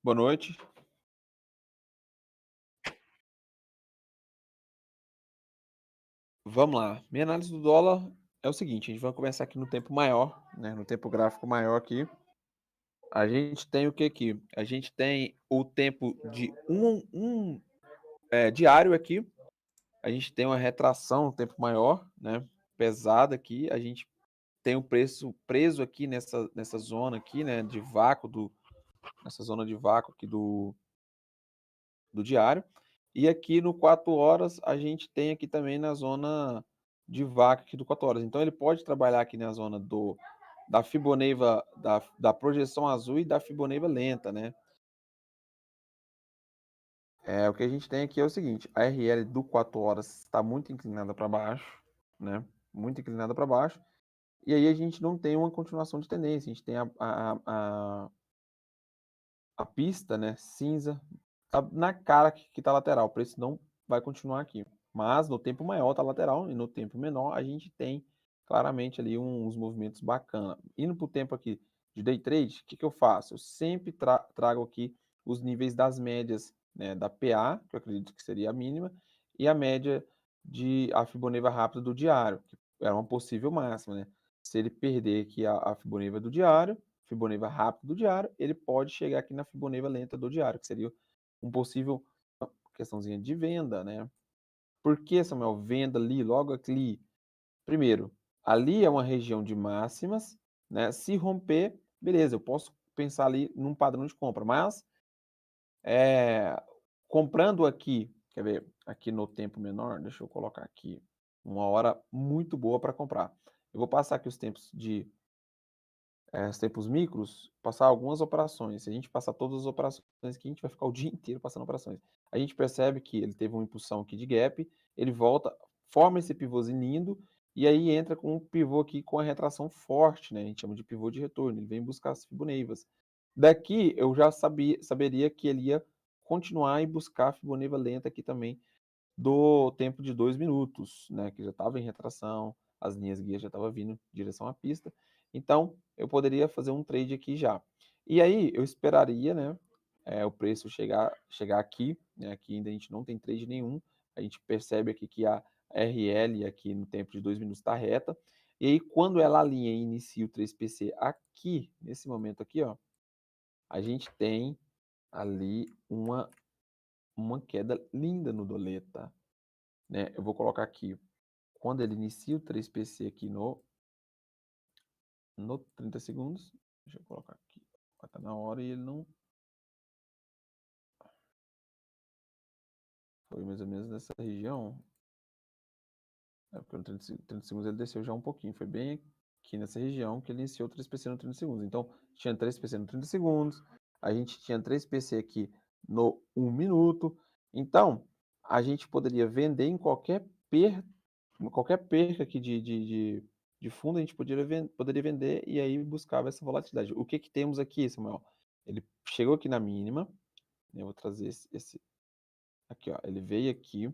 Boa noite. Vamos lá. Minha análise do dólar é o seguinte, a gente vai começar aqui no tempo maior, né, no tempo gráfico maior aqui. A gente tem o que aqui? A gente tem o tempo de diário aqui. A gente tem uma retração no tempo maior, né, pesada aqui. A gente tem o preço preso aqui nessa zona aqui, né, de vácuo nessa zona de vácuo aqui do diário. E aqui no 4 horas, a gente tem aqui também na zona de vaca aqui do 4 horas. Então ele pode trabalhar aqui na zona da Fibonacci da projeção azul e da Fibonacci lenta, né. O que a gente tem aqui é o seguinte, a RL do 4 horas está muito inclinada para baixo, né, muito inclinada para baixo, e aí a gente não tem uma continuação de tendência, a gente tem a pista, né, cinza, tá na cara que tá lateral, o preço não vai continuar aqui. Mas no tempo maior tá lateral e no tempo menor a gente tem claramente ali uns movimentos bacana. Indo para o tempo aqui de day trade, o que que eu faço? Eu sempre trago aqui os níveis das médias, né, da PA, que eu acredito que seria a mínima, e a média de a Fibonacci rápida do diário, que era uma possível máxima, né. Se ele perder aqui a Fibonacci do diário, Fibonacci rápido do diário, ele pode chegar aqui na Fibonacci lenta do diário, que seria um possível questãozinha de venda, né. Por que, Samuel, venda ali, logo ali? Primeiro, ali é uma região de máximas, né, se romper, beleza, eu posso pensar ali num padrão de compra, mas, eh, comprando aqui, quer ver, aqui no tempo menor, deixa eu colocar aqui, uma hora muito boa para comprar. Eu vou passar aqui os tempos micros, passar algumas operações. Se a gente passar todas as operações aqui, a gente vai ficar o dia inteiro passando operações. A gente percebe que ele teve uma impulsão aqui de gap, ele volta, forma esse pivôzinho lindo, e aí entra com um pivô aqui com a retração forte, né, a gente chama de pivô de retorno, ele vem buscar as Fibonaccis. Daqui eu já saberia que ele ia continuar e buscar a Fibonacci lenta aqui também do tempo de 2 minutos, né, que já estava em retração, as linhas guias já estavam vindo em direção à pista, então eu poderia fazer um trade aqui já. E aí eu esperaria, né, o preço chegar aqui, né, aqui ainda a gente não tem trade nenhum, a gente percebe aqui que a RL aqui no tempo de 2 minutos está reta, e aí quando ela alinha e inicia o 3PC aqui, nesse momento aqui, ó, a gente tem ali uma queda linda no doleta, né. Eu vou colocar aqui, quando ele inicia o 3PC aqui no 30 segundos, deixa eu colocar aqui, vai estar na hora e ele não foi mais ou menos nessa região, porque no 30 segundos ele desceu já um pouquinho, foi bem aqui nessa região que ele iniciou o 3PC no 30 segundos. Então, tinha 3PC no 30 segundos, a gente tinha 3PC aqui no 1 minuto, então, a gente poderia vender em qualquer perca aqui de fundo, a gente poderia vender e aí buscava essa volatilidade. O que que temos aqui, Samuel? Ele chegou aqui na mínima, né, eu vou trazer esse aqui, ó, ele veio aqui,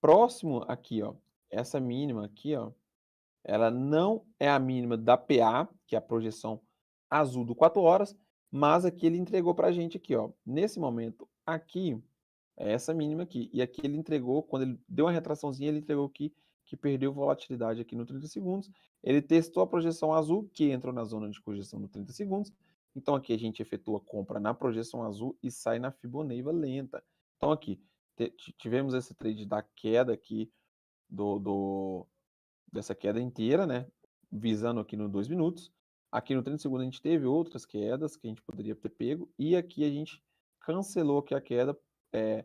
próximo aqui, ó, essa mínima aqui, ó, ela não é a mínima da PA, que é a projeção azul do 4 horas, mas aqui ele entregou pra gente aqui, ó, nesse momento aqui, é essa mínima aqui. E aqui ele entregou, quando ele deu uma retraçãozinha, ele entregou aqui que perdeu volatilidade aqui no 30 segundos. Ele testou a projeção azul, que entrou na zona de correção no 30 segundos. Então aqui a gente efetua a compra na projeção azul e sai na Fibonacci lenta. Então aqui, tivemos esse trade da queda aqui, do dessa queda inteira, né, visando aqui no 2 minutos. Aqui no 30 segundos a gente teve outras quedas que a gente poderia ter pego, e aqui a gente cancelou aqui a queda, eh,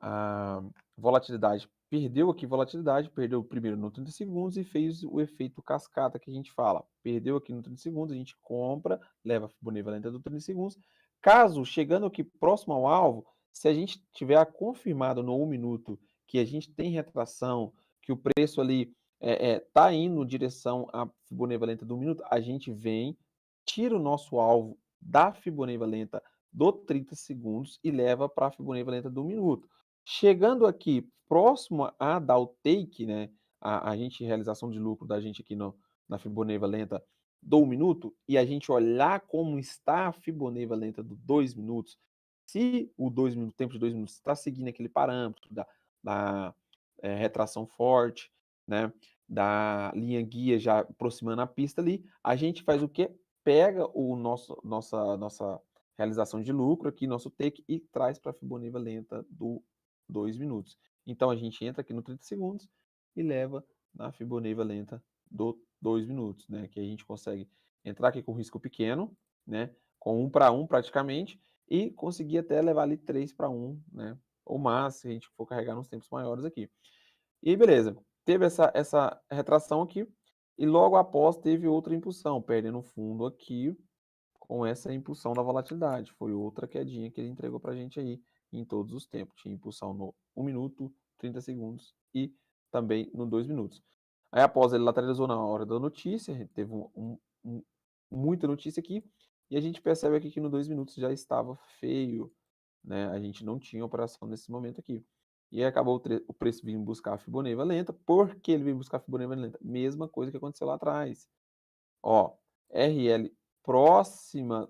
a volatilidade perdeu aqui volatilidade, perdeu primeiro no 30 segundos e fez o efeito cascata que a gente fala. Perdeu aqui no 30 segundos, a gente compra, leva a Fibonacci lenta do 30 segundos. Caso, chegando aqui próximo ao alvo, se a gente tiver confirmado no 1 minuto que a gente tem retração, que o preço ali, tá indo em direção à Fibonacci lenta do minuto, a gente vem, tira o nosso alvo da Fibonacci lenta do 30 segundos e leva para a Fibonacci lenta do minuto. Chegando aqui próximo a dar o take, né, a gente realização de lucro da gente aqui na Fibonacci lenta do 1 minuto e a gente olhar como está a Fibonacci lenta do 2 minutos, se o 2 minutos, tempo de 2 minutos está seguindo aquele parâmetro da retração forte, né, da linha guia já aproximando a pista ali, a gente faz o quê? Pega o nossa realização de lucro aqui, nosso take, e traz para a Fibonacci lenta do 2 minutos. Então a gente entra aqui no 30 segundos e leva na Fibonacci lenta do 2 minutos, né, que a gente consegue entrar aqui com risco pequeno, né, com 1 para 1 praticamente, e conseguir até levar ali 3 para 1, né, ou mais, se a gente for carregar nos tempos maiores aqui. E beleza, teve essa retração aqui, e logo após teve outra impulsão, perdendo fundo aqui, com essa impulsão da volatilidade. Foi outra quedinha que ele entregou para a gente aí em todos os tempos. Tinha impulsão no 1 minuto, 30 segundos e também no 2 minutos. Aí após ele lateralizou na hora da notícia, teve muita notícia aqui, e a gente percebe aqui que no 2 minutos já estava feio, né? A gente não tinha operação nesse momento aqui. E aí acabou o preço vindo buscar a Fibonacci lenta. Por que ele veio buscar a Fibonacci lenta? Mesma coisa que aconteceu lá atrás. Ó, RL próxima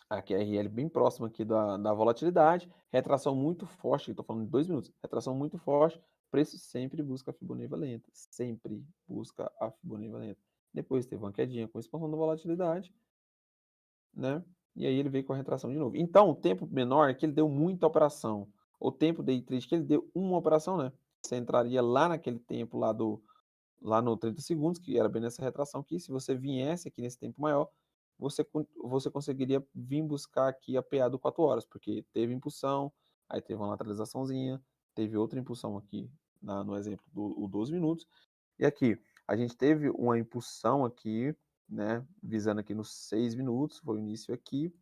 aqui a RL bem próxima aqui da volatilidade, retração muito forte, estou falando de 2 minutos, retração muito forte, preço sempre busca a Fibonacci lenta, sempre busca a Fibonacci lenta. Depois teve uma quedinha com expansão da volatilidade, né? E aí ele veio com a retração de novo. Então, o tempo menor é que ele deu muita operação. O tempo day trade que ele deu uma operação, né? Você entraria lá naquele tempo lá no 30 segundos, que era bem nessa retração aqui, se você viesse aqui nesse tempo maior, você conseguiria vir buscar aqui a PA do 4 horas, porque teve impulsão, aí teve uma lateralizaçãozinha, teve outra impulsão aqui, no exemplo do 12 minutos, e aqui, a gente teve uma impulsão aqui, né, visando aqui nos 6 minutos, foi o início aqui,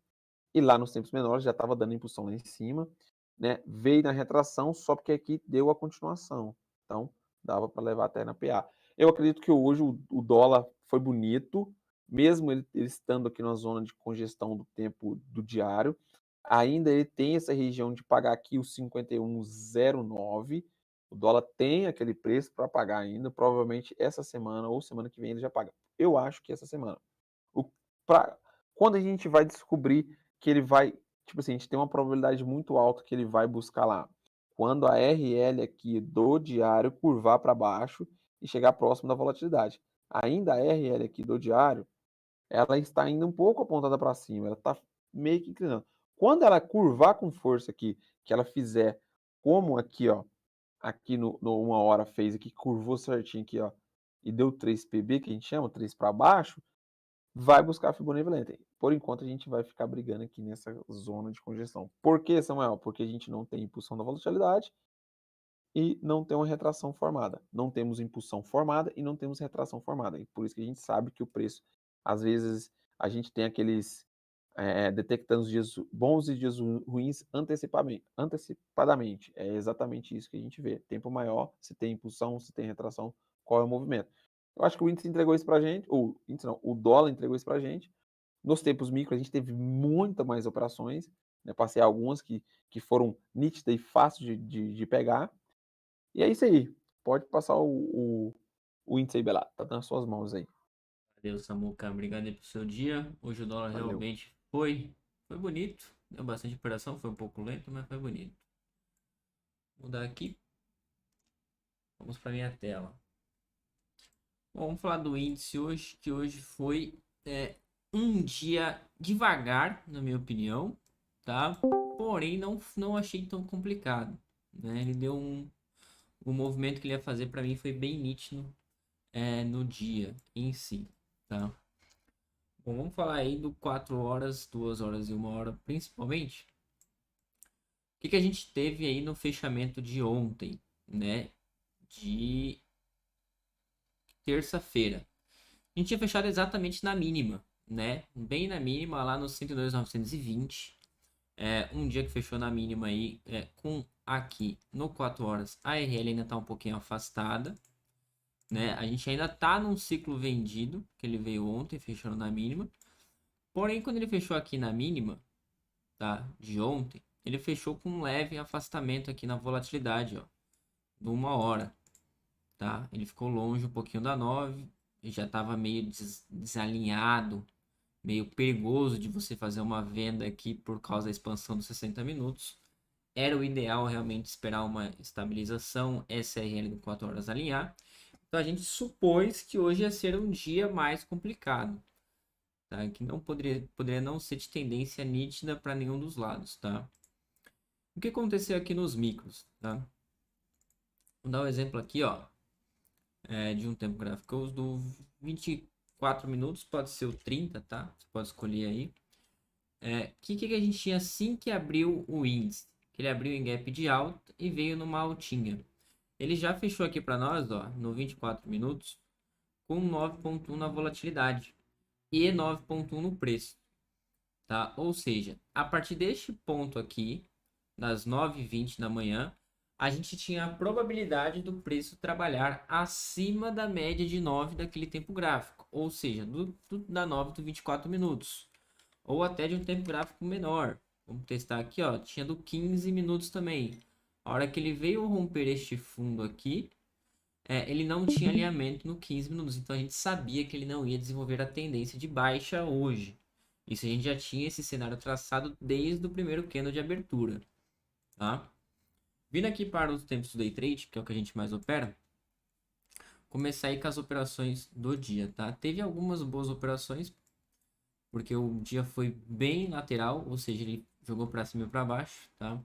e lá nos tempos menores já estava dando impulsão lá em cima, né, veio na retração, só porque aqui deu a continuação, então dava para levar até na PA. Eu acredito que hoje o dólar foi bonito, mesmo ele estando aqui na zona de congestão do tempo do diário, ainda ele tem essa região de pagar aqui os 51,09, o dólar tem aquele preço para pagar ainda, provavelmente essa semana ou semana que vem ele já paga. Eu acho que essa semana. Quando a gente vai descobrir que ele vai, tipo assim, a gente tem uma probabilidade muito alta que ele vai buscar lá, quando a RL aqui do diário curvar para baixo e chegar próximo da volatilidade. Ainda a RL aqui do diário, ela está ainda um pouco apontada para cima, ela está meio que inclinando. Quando ela curvar com força aqui, que ela fizer como aqui, ó, aqui no 1 hora fez aqui, curvou certinho aqui, ó, e deu 3 PB, que a gente chama, 3 para baixo, vai buscar a Fibonacci lenta. Por enquanto, a gente vai ficar brigando aqui nessa zona de congestão. Por que, Samuel? Porque a gente não tem impulsão da volatilidade e não tem uma retração formada. Não temos impulsão formada e não temos retração formada. E por isso que a gente sabe que o preço, às vezes, a gente tem aqueles detectando os dias bons e dias ruins antecipadamente. É exatamente isso que a gente vê. Tempo maior, se tem impulsão, se tem retração, qual é o movimento. Eu acho que o índice entregou isso para a gente, ou índice não, o dólar entregou isso para a gente. Nos tempos micro, a gente teve muita mais operações, né? Passei algumas que foram nítidas e fáceis de pegar. E é isso aí. Pode passar o índice aí, Belá. Tá nas suas mãos aí. Valeu, Samuca. Obrigado aí pro seu dia. Hoje o dólar Valeu. realmente foi bonito. Deu bastante operação, foi um pouco lento, mas foi bonito. Vou mudar aqui. Vamos para minha tela. Bom, vamos falar do índice hoje, que hoje foi um dia devagar, na minha opinião, tá? Porém, não achei tão complicado, né? Ele deu o movimento que ele ia fazer para mim foi bem nítido no dia em si, tá? Bom, vamos falar aí do 4 horas, 2 horas e 1 hora, principalmente. O que a gente teve aí no fechamento de ontem, né? De terça-feira. A gente tinha fechado exatamente na mínima, né? Bem na mínima, lá no 102.920. Um dia que fechou na mínima aí, com aqui no 4 horas, a RL ainda tá um pouquinho afastada, né? A gente ainda tá num ciclo vendido, que ele veio ontem, fechando na mínima. Porém, quando ele fechou aqui na mínima, tá? De ontem, ele fechou com um leve afastamento aqui na volatilidade, ó, de 1 hora, tá? Ele ficou longe um pouquinho da 9, já estava meio desalinhado, meio perigoso de você fazer uma venda aqui por causa da expansão dos 60 minutos. Era o ideal realmente esperar uma estabilização, SRL do 4 horas alinhar. Então a gente supôs que hoje ia ser um dia mais complicado, tá? Que não poderia não ser de tendência nítida para nenhum dos lados, tá? O que aconteceu aqui nos micros, tá? Vou dar um exemplo aqui, ó, de um tempo gráfico. Os do 24 minutos, pode ser o 30, tá? Você pode escolher aí. Que a gente tinha assim que abriu o índice? Que ele abriu em gap de alta e veio numa altinha. Ele já fechou aqui para nós, ó, no 24 minutos, com 9,1 na volatilidade e 9,1 no preço, tá? Ou seja, a partir deste ponto aqui, das 9h20 da manhã, a gente tinha a probabilidade do preço trabalhar acima da média de 9 daquele tempo gráfico, ou seja, da 9 do 24 minutos, ou até de um tempo gráfico menor. Vamos testar aqui, ó, tinha do 15 minutos também. A hora que ele veio romper este fundo aqui, ele não tinha alinhamento no 15 minutos, então a gente sabia que ele não ia desenvolver a tendência de baixa hoje. Isso a gente já tinha esse cenário traçado desde o primeiro candle de abertura, tá? Vindo aqui para os tempos do day trade, que é o que a gente mais opera, começar aí com as operações do dia, tá? Teve algumas boas operações, porque o dia foi bem lateral, ou seja, ele jogou para cima e para baixo, tá?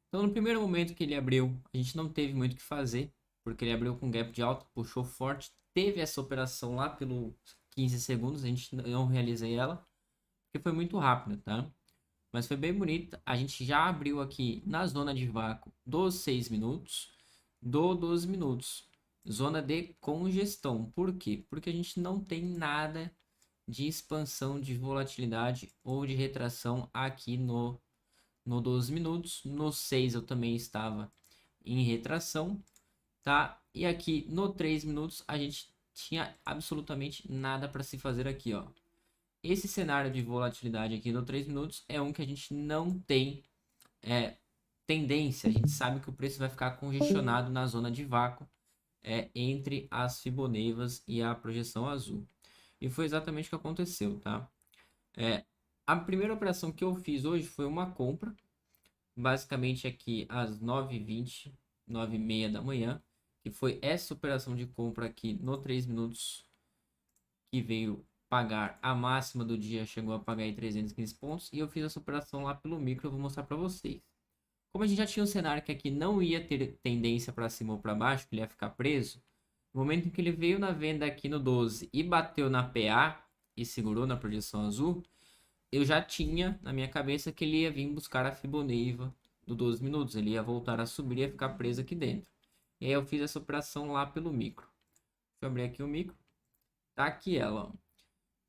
Então, no primeiro momento que ele abriu, a gente não teve muito o que fazer, porque ele abriu com gap de alta, puxou forte, teve essa operação lá pelos 15 segundos, a gente não realizei ela, porque foi muito rápido, tá? Mas foi bem bonita. A gente já abriu aqui na zona de vácuo dos 6 minutos, do 12 minutos. Zona de congestão. Por quê? Porque a gente não tem nada de expansão de volatilidade ou de retração aqui no 12 minutos. No 6 eu também estava em retração, tá? E aqui no 3 minutos a gente tinha absolutamente nada para se fazer aqui, ó. Esse cenário de volatilidade aqui no 3 minutos é um que a gente não tem tendência. A gente sabe que o preço vai ficar congestionado na zona de vácuo entre as Fibonaccis e a projeção azul. E foi exatamente o que aconteceu, tá? A primeira operação que eu fiz hoje foi uma compra, basicamente aqui às 9h20, 9h30 da manhã, que foi essa operação de compra aqui no 3 minutos, que veio pagar a máxima do dia, chegou a pagar aí 315 pontos, e eu fiz essa operação lá pelo micro, eu vou mostrar para vocês. Como a gente já tinha um cenário que aqui não ia ter tendência para cima ou para baixo, que ele ia ficar preso, no momento em que ele veio na venda aqui no 12 e bateu na PA e segurou na projeção azul, eu já tinha na minha cabeça que ele ia vir buscar a Fibonacci do 12 minutos, ele ia voltar a subir e ia ficar preso aqui dentro. E aí eu fiz essa operação lá pelo micro. Deixa eu abrir aqui o micro. Tá aqui ela, ó.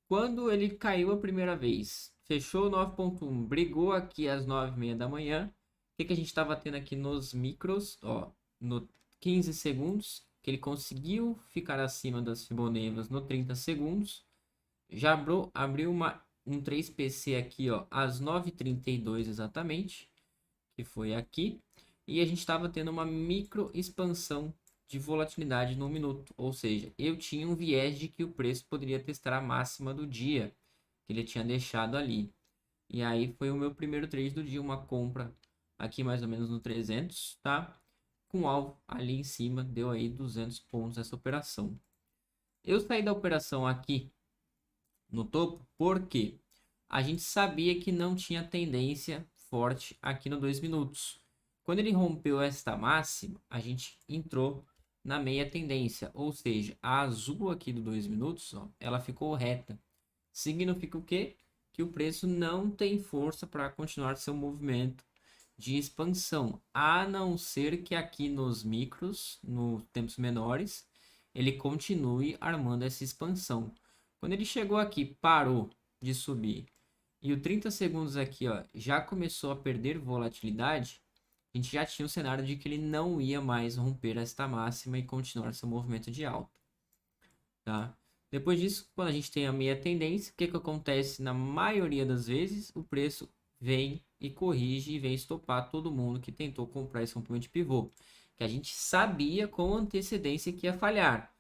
Quando ele caiu a primeira vez, fechou 9,1, brigou aqui às 9h30 da manhã. O que a gente estava tendo aqui nos micros? Ó, no 15 segundos, que ele conseguiu ficar acima das Fibonacci no 30 segundos. Já abriu um 3PC aqui, ó, às 9h32 exatamente, que foi aqui. E a gente estava tendo uma micro expansão de volatilidade no minuto, ou seja, eu tinha um viés de que o preço poderia testar a máxima do dia que ele tinha deixado ali. E aí foi o meu primeiro trade do dia, uma compra aqui mais ou menos no 300, tá? Com alvo ali em cima, deu aí 200 pontos essa operação. Eu saí da operação aqui no topo porque a gente sabia que não tinha tendência forte aqui no 2 minutos. Quando ele rompeu esta máxima, a gente entrou na meia tendência, ou seja, a azul aqui do 2 minutos, ó, ela ficou reta. Significa o quê? Que o preço não tem força para continuar seu movimento de expansão, a não ser que aqui nos micros, nos tempos menores, ele continue armando essa expansão. Quando ele chegou aqui, parou de subir, e o 30 segundos aqui, ó, já começou a perder volatilidade, a gente já tinha o cenário de que ele não ia mais romper esta máxima e continuar seu movimento de alta, tá? Depois disso, quando a gente tem a meia tendência, o que acontece na maioria das vezes? O preço vem e corrige e vem estopar todo mundo que tentou comprar esse rompimento de pivô, que a gente sabia com antecedência que ia falhar.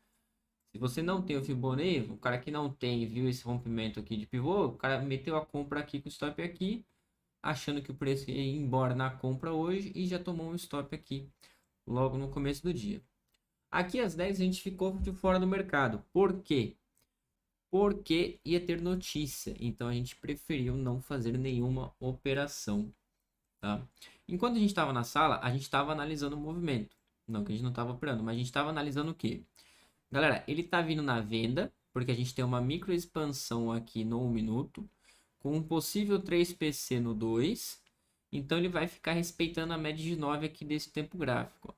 Se você não tem o Fibonacci, o cara que não tem, viu esse rompimento aqui de pivô, o cara meteu a compra aqui com o stop aqui, achando que o preço ia ir embora na compra hoje e já tomou um stop aqui logo no começo do dia. Aqui às 10 a gente ficou de fora do mercado. Por quê? Porque ia ter notícia, então a gente preferiu não fazer nenhuma operação, tá? Enquanto a gente estava na sala, a gente estava analisando o movimento. Não, que a gente não estava operando, mas a gente estava analisando o quê? Galera, ele tá vindo na venda, porque a gente tem uma micro expansão aqui no 1 minuto, com um possível 3PC no 2, então ele vai ficar respeitando a média de 9 aqui desse tempo gráfico.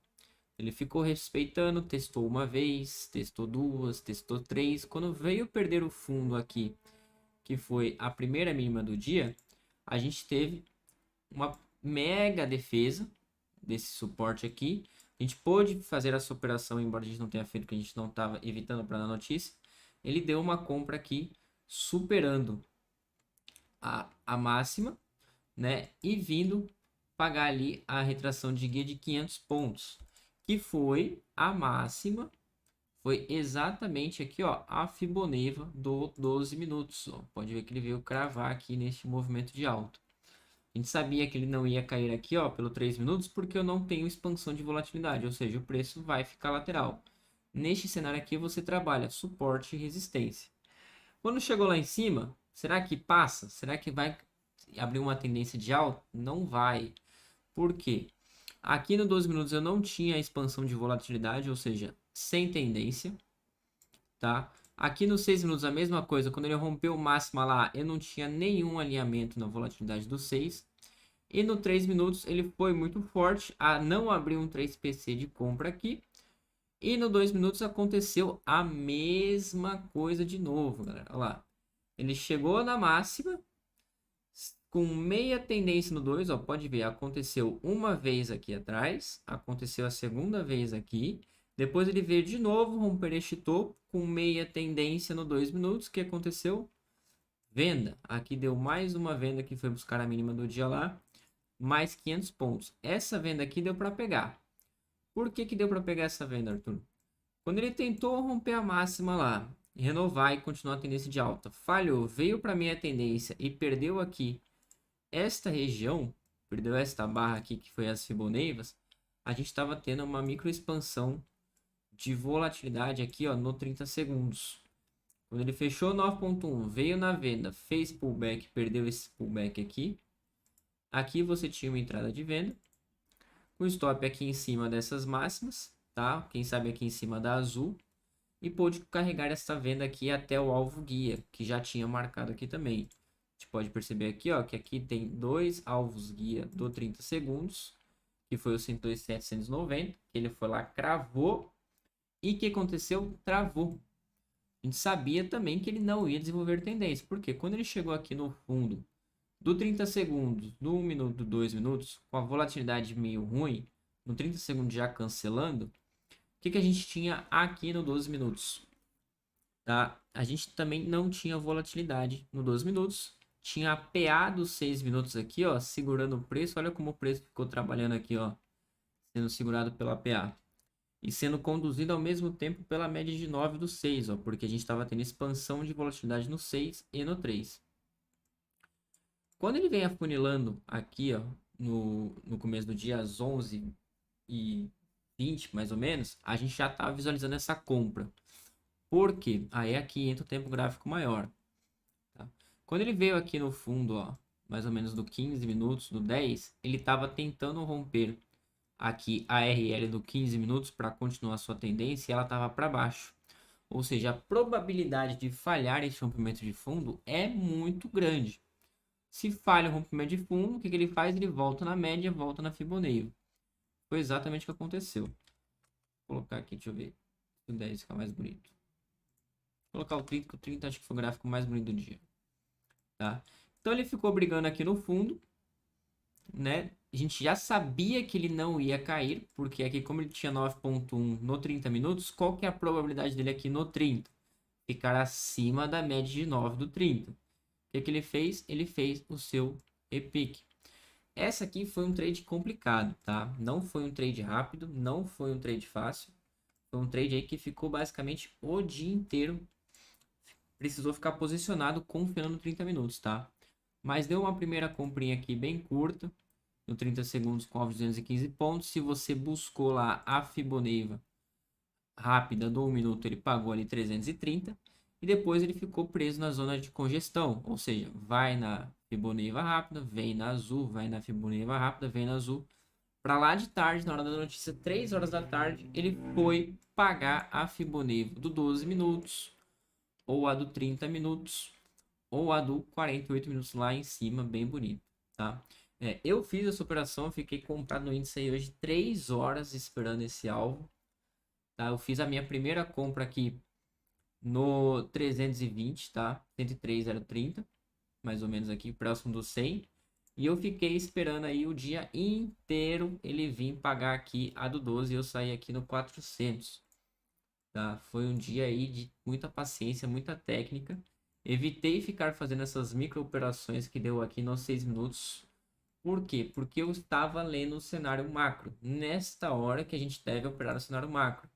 Ele ficou respeitando, testou uma vez, testou duas, testou três. Quando veio perder o fundo aqui, que foi a primeira mínima do dia, a gente teve uma mega defesa desse suporte aqui. A gente pôde fazer essa operação, embora a gente não tenha feito, que a gente não estava evitando para dar notícia. Ele deu uma compra aqui, superando a máxima, né? E vindo pagar ali a retração de guia de 500 pontos, que foi a máxima. Foi exatamente aqui, ó, a Fibonacci do 12 minutos. Ó. Pode ver que ele veio cravar aqui neste movimento de alta. A gente sabia que ele não ia cair aqui, ó, pelo 3 minutos, porque eu não tenho expansão de volatilidade, ou seja, o preço vai ficar lateral. Neste cenário aqui, você trabalha suporte e resistência. Quando chegou lá em cima, será que passa? Será que vai abrir uma tendência de alta? Não vai. Por quê? Aqui no 12 minutos eu não tinha expansão de volatilidade, ou seja, sem tendência, tá? Aqui no 6 minutos a mesma coisa, quando ele rompeu o máximo lá, eu não tinha nenhum alinhamento na volatilidade do 6. E no 3 minutos ele foi muito forte, a não abrir um 3PC de compra aqui. E no 2 minutos aconteceu a mesma coisa de novo, galera. Olha lá. Ele chegou na máxima, com meia tendência no 2, ó, pode ver, aconteceu uma vez aqui atrás, aconteceu a segunda vez aqui, depois ele veio de novo romper este topo com meia tendência no 2 minutos, o que aconteceu? Venda, aqui deu mais uma venda que foi buscar a mínima do dia lá, mais 500 pontos. Essa venda aqui deu para pegar. Por que que deu para pegar essa venda, Arthur? Quando ele tentou romper a máxima lá, renovar e continuar a tendência de alta, falhou, veio para meia tendência e perdeu aqui esta região, perdeu esta barra aqui que foi as Fibonacci, a gente estava tendo uma micro expansão de volatilidade aqui, ó, no 30 segundos. Quando ele fechou 9.1, veio na venda, fez pullback, perdeu esse pullback aqui. Aqui você tinha uma entrada de venda, o stop aqui em cima dessas máximas, tá? Quem sabe aqui em cima da azul. E pôde carregar essa venda aqui até o alvo guia, que já tinha marcado aqui também. A gente pode perceber aqui, ó, que aqui tem dois alvos guia do 30 segundos, que foi o 102.790, que ele foi lá, cravou, e o que aconteceu? Travou. A gente sabia também que ele não ia desenvolver tendência, porque quando ele chegou aqui no fundo do 30 segundos, do 1 minuto, do 2 minutos, com a volatilidade meio ruim, no 30 segundos já cancelando, o que a gente tinha aqui no 12 minutos? Tá? A gente também não tinha volatilidade no 12 minutos. Tinha a PA dos 6 minutos aqui, ó, segurando o preço. Olha como o preço ficou trabalhando aqui, ó, sendo segurado pela PA. E sendo conduzido ao mesmo tempo pela média de 9 do 6, ó, porque a gente estava tendo expansão de volatilidade no 6 e no 3. Quando ele vem afunilando aqui, ó, no começo do dia, às 11h20, mais ou menos, a gente já estava visualizando essa compra. Por quê? Aí aqui entra o tempo gráfico maior. Tá? Quando ele veio aqui no fundo, ó, mais ou menos do 15 minutos, do 10, ele estava tentando romper aqui a RL do 15 minutos para continuar sua tendência e ela estava para baixo. Ou seja, a probabilidade de falhar esse rompimento de fundo é muito grande. Se falha o rompimento de fundo, o que ele faz? Ele volta na média, volta na Fibonacci. Foi exatamente o que aconteceu. Vou colocar aqui, deixa eu ver. O 10 fica mais bonito. Vou colocar o 30, que o 30 acho que foi o gráfico mais bonito do dia. Tá? Então ele ficou brigando aqui no fundo, né? A gente já sabia que ele não ia cair, porque aqui como ele tinha 9.1 no 30 minutos, qual que é a probabilidade dele aqui no 30? Ficar acima da média de 9 do 30. O que ele fez? Ele fez o seu repique. Essa aqui foi um trade complicado, tá? Não foi um trade rápido, não foi um trade fácil. Foi um trade aí que ficou basicamente o dia inteiro. Precisou ficar posicionado confiando no 30 minutos, tá? Mas deu uma primeira comprinha aqui bem curta, no 30 segundos com alvo de 215 pontos. Se você buscou lá a Fibonacci rápida do 1 minuto, ele pagou ali 330 e depois ele ficou preso na zona de congestão, ou seja, vai na Fibonacci rápida, vem na azul, vai na Fibonacci rápida, vem na azul. Para lá de tarde, na hora da notícia, 3 horas da tarde, ele foi pagar a Fibonacci do 12 minutos, ou a do 30 minutos, ou a do 48 minutos lá em cima, bem bonito, tá? Eu fiz essa operação, fiquei comprado no índice aí hoje 3 horas esperando esse alvo, tá? Eu fiz a minha primeira compra aqui no 320, tá? 103,030, mais ou menos aqui, próximo do 100. E eu fiquei esperando aí o dia inteiro ele vir pagar aqui a do 12 e eu saí aqui no 400. Tá? Foi um dia aí de muita paciência, muita técnica. Evitei ficar fazendo essas micro operações que deu aqui nos 6 minutos. Por quê? Porque eu estava lendo o cenário macro. Nesta hora que a gente deve operar o cenário macro.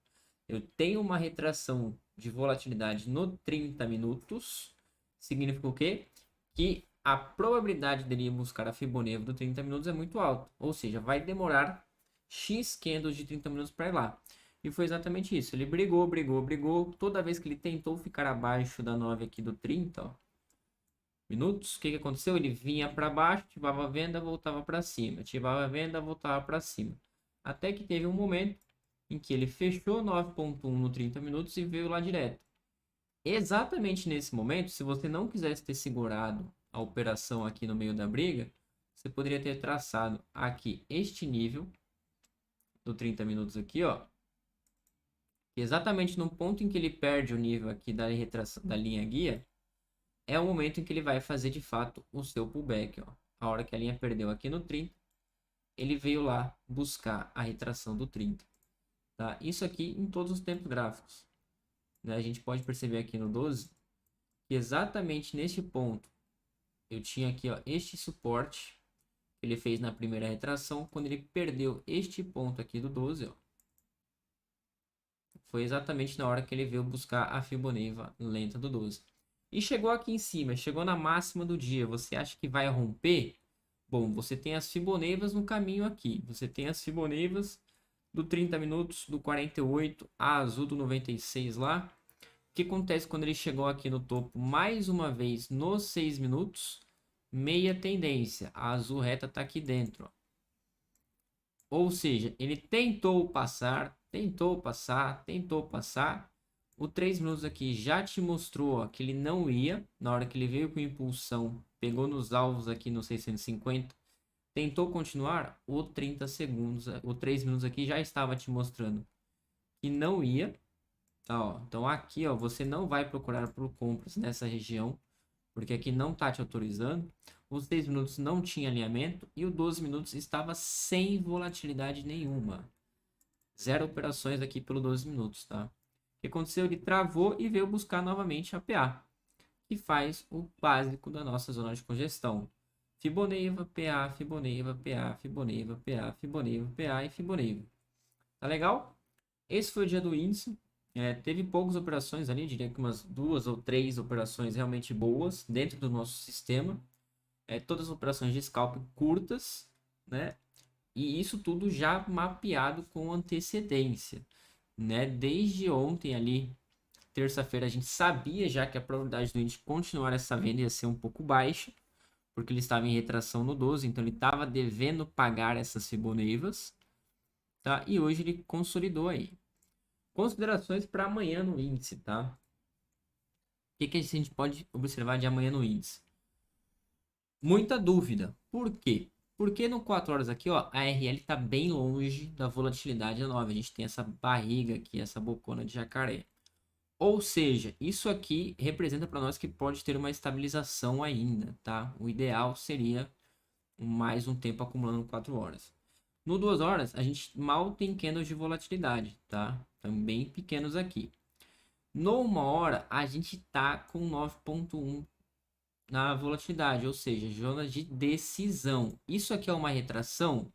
Eu tenho uma retração de volatilidade no 30 minutos. Significa o quê? Que a probabilidade dele buscar a Fibonacci do 30 minutos é muito alta. Ou seja, vai demorar X candles de 30 minutos para ir lá. E foi exatamente isso. Ele brigou, brigou, brigou. Toda vez que ele tentou ficar abaixo da 9 aqui do 30, ó, minutos, o que aconteceu? Ele vinha para baixo, ativava a venda, voltava para cima. Ativava a venda, voltava para cima. Até que teve um momento em que ele fechou 9.1 no 30 minutos e veio lá direto. Exatamente nesse momento, se você não quisesse ter segurado a operação aqui no meio da briga, você poderia ter traçado aqui este nível do 30 minutos aqui, ó. Exatamente no ponto em que ele perde o nível aqui da retração da linha guia, é o momento em que ele vai fazer de fato o seu pullback, ó. A hora que a linha perdeu aqui no 30, ele veio lá buscar a retração do 30. Tá? Isso aqui em todos os tempos gráficos. Né? A gente pode perceber aqui no 12 que exatamente neste ponto eu tinha aqui, ó, este suporte que ele fez na primeira retração. Quando ele perdeu este ponto aqui do 12, ó, foi exatamente na hora que ele veio buscar a Fibonacci lenta do 12. E chegou aqui em cima, chegou na máxima do dia. Você acha que vai romper? Bom, você tem as Fibonacci no caminho aqui. Você tem as Fibonacci do 30 minutos, do 48, a azul do 96 lá. O que acontece quando ele chegou aqui no topo mais uma vez nos 6 minutos? Meia tendência. A azul reta está aqui dentro. Ó. Ou seja, ele tentou passar, tentou passar, tentou passar. O 3 minutos aqui já te mostrou, ó, que ele não ia. Na hora que ele veio com impulsão, pegou nos alvos aqui no 650. Tentou continuar, o 30 segundos, o 3 minutos aqui já estava te mostrando que não ia. Tá, ó. Então aqui, ó, você não vai procurar por compras nessa região, porque aqui não está te autorizando. Os 6 minutos não tinha alinhamento e o 12 minutos estava sem volatilidade nenhuma. Zero operações aqui pelo 12 minutos, tá? O que aconteceu? Ele travou e veio buscar novamente a PA, que faz o básico da nossa zona de congestão. Fibonacci, PA, Fibonacci, PA, Fibonacci, PA, Fibonacci, PA e Fibonacci. Tá legal? Esse foi o dia do índice. Teve poucas operações ali, diria que umas 2 ou 3 operações realmente boas dentro do nosso sistema. Todas as operações de scalp curtas, né? E isso tudo já mapeado com antecedência, né? Desde ontem ali, terça-feira, a gente sabia já que a probabilidade do índice continuar essa venda ia ser um pouco baixa, porque ele estava em retração no 12, então ele estava devendo pagar essas Fibonacci, tá? E hoje ele consolidou aí. Considerações para amanhã no índice, tá? O que a gente pode observar de amanhã no índice? Muita dúvida. Por quê? Porque no 4 horas aqui, ó, a RL está bem longe da volatilidade da 9. A gente tem essa barriga aqui, essa bocona de jacaré. Ou seja, isso aqui representa para nós que pode ter uma estabilização ainda, tá? O ideal seria mais um tempo acumulando 4 horas. No 2 horas, a gente mal tem candles de volatilidade, tá? Também pequenos aqui. No 1 hora, a gente tá com 9.1 na volatilidade, ou seja, zona de decisão. Isso aqui é uma retração?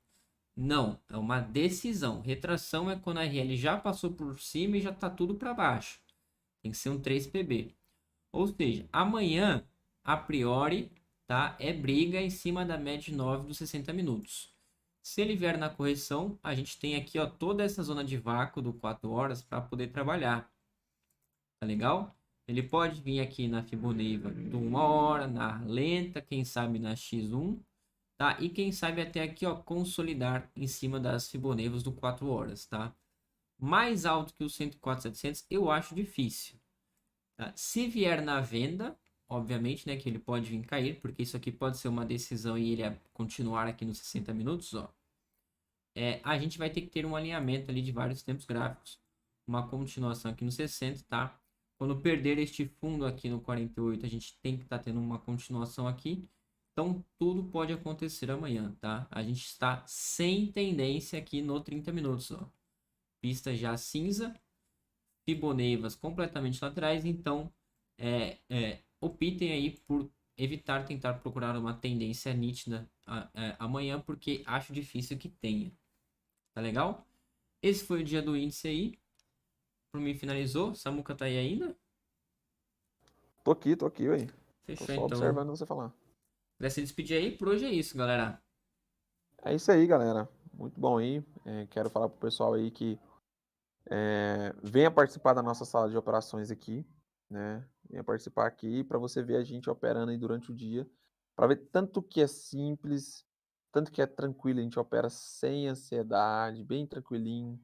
Não, é uma decisão. Retração é quando a RL já passou por cima e já está tudo para baixo. Tem que ser um 3PB. Ou seja, amanhã, a priori, tá? É briga em cima da média 9 dos 60 minutos. Se ele vier na correção, a gente tem aqui, ó, toda essa zona de vácuo do 4 horas para poder trabalhar. Tá legal? Ele pode vir aqui na Fibonacci do 1 hora, na lenta, quem sabe na X1, tá? E quem sabe até aqui, ó, consolidar em cima das Fibonacci do 4 horas, tá? Mais alto que o 104.700 eu acho difícil. Tá? Se vier na venda, obviamente, né, que ele pode vir cair, porque isso aqui pode ser uma decisão e ele continuar aqui nos 60 minutos, ó. A gente vai ter que ter um alinhamento ali de vários tempos gráficos, uma continuação aqui no 60, tá? Quando perder este fundo aqui no 48, a gente tem que estar tendo uma continuação aqui. Então, tudo pode acontecer amanhã, tá? A gente está sem tendência aqui no 30 minutos, ó. Pista já cinza, Fibonacci completamente laterais, então optem aí por evitar tentar procurar uma tendência nítida amanhã, porque acho difícil que tenha. Tá legal? Esse foi o dia do índice aí. Por mim finalizou. Samuca tá aí ainda? Tô aqui, ué. Tô Fechou só então. observando você falar. Queria se despedir aí. Por hoje é isso, galera. É isso aí, galera. Muito bom aí. Quero falar pro pessoal aí que venha participar da nossa sala de operações aqui, né? Venha participar aqui para você ver a gente operando aí durante o dia, para ver tanto que é simples, tanto que é tranquilo, a gente opera sem ansiedade, bem tranquilinho.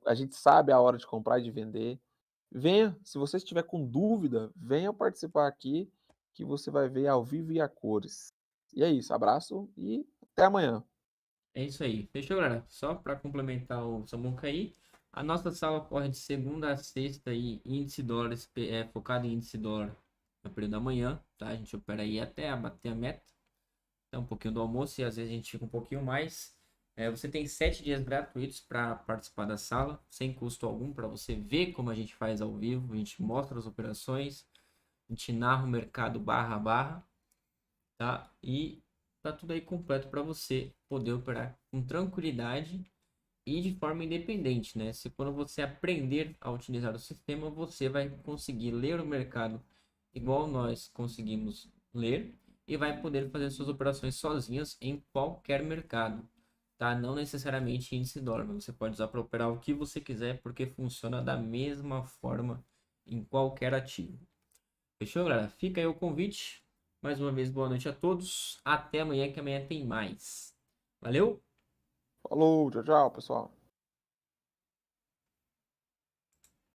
A gente sabe a hora de comprar e de vender. Venha, se você estiver com dúvida, venha participar aqui que você vai ver ao vivo e a cores. E é isso, abraço e até amanhã. É isso aí. Fechou, galera? Só para complementar o Samuca aí. A nossa sala corre de segunda a sexta aí, índice dólar, focado em índice dólar no período da manhã, tá? A gente opera aí até bater a meta. Então, um pouquinho do almoço e às vezes a gente fica um pouquinho mais. Você tem 7 dias gratuitos para participar da sala, sem custo algum, para você ver como a gente faz ao vivo. A gente mostra as operações, a gente narra o mercado barra a barra, tá? E tá tudo aí completo para você poder operar com tranquilidade e de forma independente, né? Se quando você aprender a utilizar o sistema, você vai conseguir ler o mercado igual nós conseguimos ler e vai poder fazer suas operações sozinhas em qualquer mercado, tá? Não necessariamente índice dólar, mas você pode usar para operar o que você quiser, porque funciona da mesma forma em qualquer ativo. Fechou, galera? Fica aí o convite. Mais uma vez, boa noite a todos. Até amanhã, que amanhã tem mais. Valeu! Falou, tchau, tchau, pessoal.